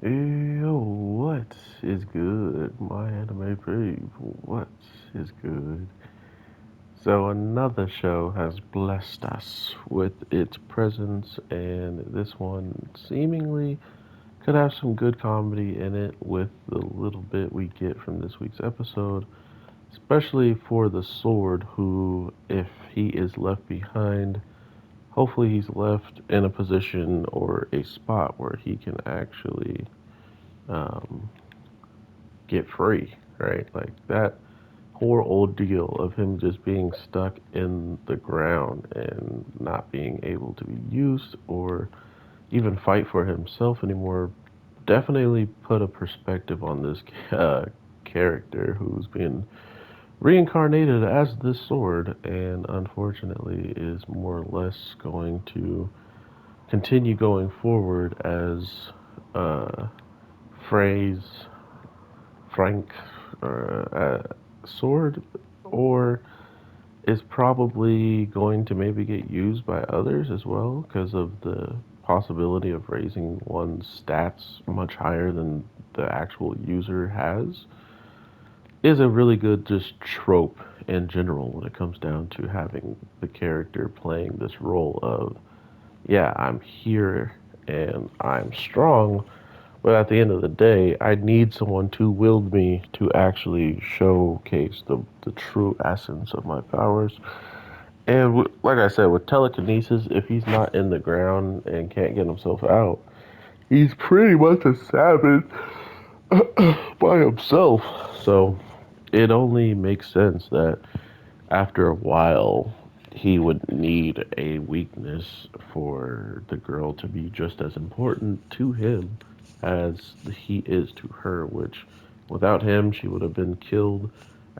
Yo, what is good, my anime people? What is good? So, another show has blessed us with its presence, and this one seemingly could have some good comedy in it with the little bit we get from this week's episode, especially for the sword, who, if he is left behind, hopefully he's left in a position or a spot where he can actually um, get free, right? Like that whole ordeal of him just being stuck in the ground and not being able to be used or even fight for himself anymore definitely put a perspective on this character who's been reincarnated as this sword and unfortunately is more or less going to continue going forward as uh, phrase Frank sword, or is probably going to maybe get used by others as well because of the possibility of raising one's stats much higher than the actual user has, is a really good just trope in general when it comes down to having the character playing this role of, yeah, I'm here and I'm strong, but at the end of the day, I need someone to wield me to actually showcase the true essence of my powers. And like I said, with telekinesis, if he's not in the ground and can't get himself out, he's pretty much a savage by himself. So it only makes sense that after a while, he would need a weakness for the girl to be just as important to him as he is to her, which without him, she would have been killed,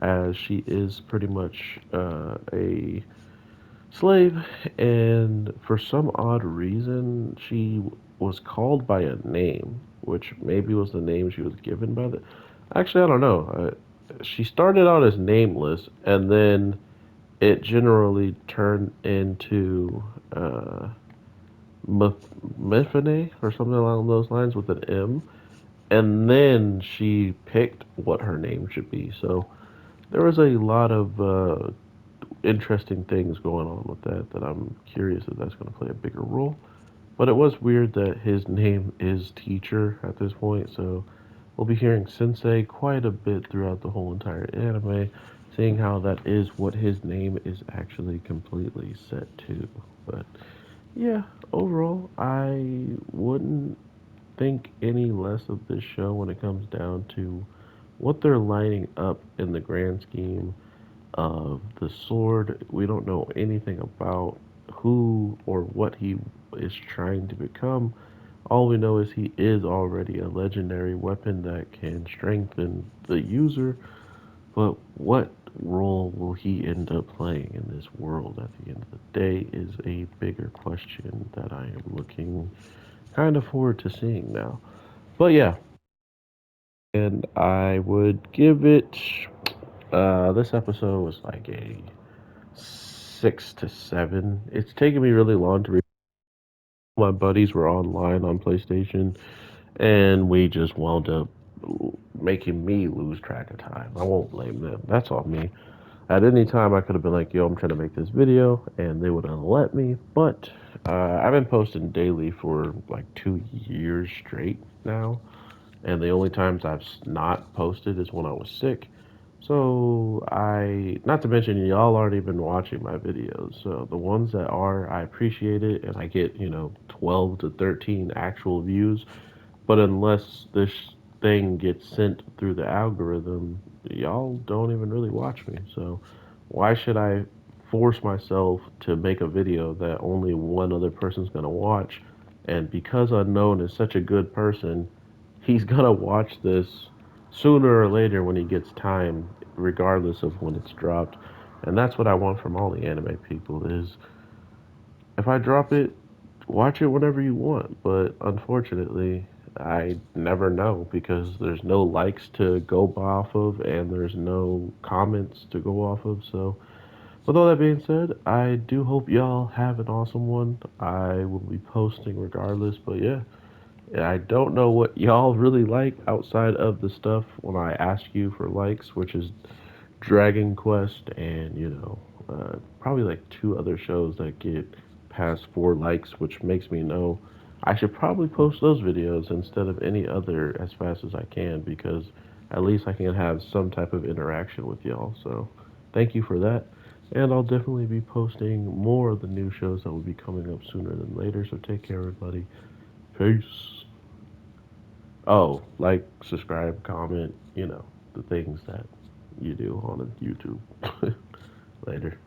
as she is pretty much a slave. And for some odd reason, she was called by a name, which maybe was the name she was given by the. Actually, I don't know. She started out as nameless, and then it generally turned into uh, Methane or something along those lines with an M. And then she picked what her name should be. So there was a lot of interesting things going on with that I'm curious if that's going to play a bigger role. But it was weird that his name is Teacher at this point, so we'll be hearing Sensei quite a bit throughout the whole entire anime, seeing how that is what his name is actually completely set to. But yeah, overall, I wouldn't think any less of this show when it comes down to what they're lining up in the grand scheme of the sword. We don't know anything about who or what he is trying to become. All we know is he is already a legendary weapon that can strengthen the user, but what role will he end up playing in this world at the end of the day is a bigger question that I am looking kind of forward to seeing now. But yeah, and I would give it. This episode was like a 6 to 7. It's taken me really long to read. My buddies were online on PlayStation, and we just wound up making me lose track of time. I won't blame them. That's on me. At any time, I could have been like, "Yo, I'm trying to make this video," and they would have let me. But I've been posting daily for like 2 years straight now, and the only times I've not posted is when I was sick. So not to mention, y'all aren't even watching my videos. So the ones that are, I appreciate it, and I get 12 to 13 actual views. But unless this thing gets sent through the algorithm, y'all don't even really watch me. So why should I force myself to make a video that only one other person's gonna watch? And because Unknown is such a good person, he's gonna watch this sooner or later when he gets time, regardless of when it's dropped. And that's what I want from all the anime people is if I drop it, watch it whenever you want. But unfortunately, I never know because there's no likes to go off of and there's no comments to go off of. So, with all that being said, I do hope y'all have an awesome one. I will be posting regardless. But yeah, I don't know what y'all really like outside of the stuff when I ask you for likes, which is Dragon Quest and, probably like two other shows that get past 4 likes, which makes me know I should probably post those videos instead of any other as fast as I can because at least I can have some type of interaction with y'all. So thank you for that. And I'll definitely be posting more of the new shows that will be coming up sooner than later. So take care, everybody. Peace. Oh, like, subscribe, comment, the things that you do on YouTube. Later.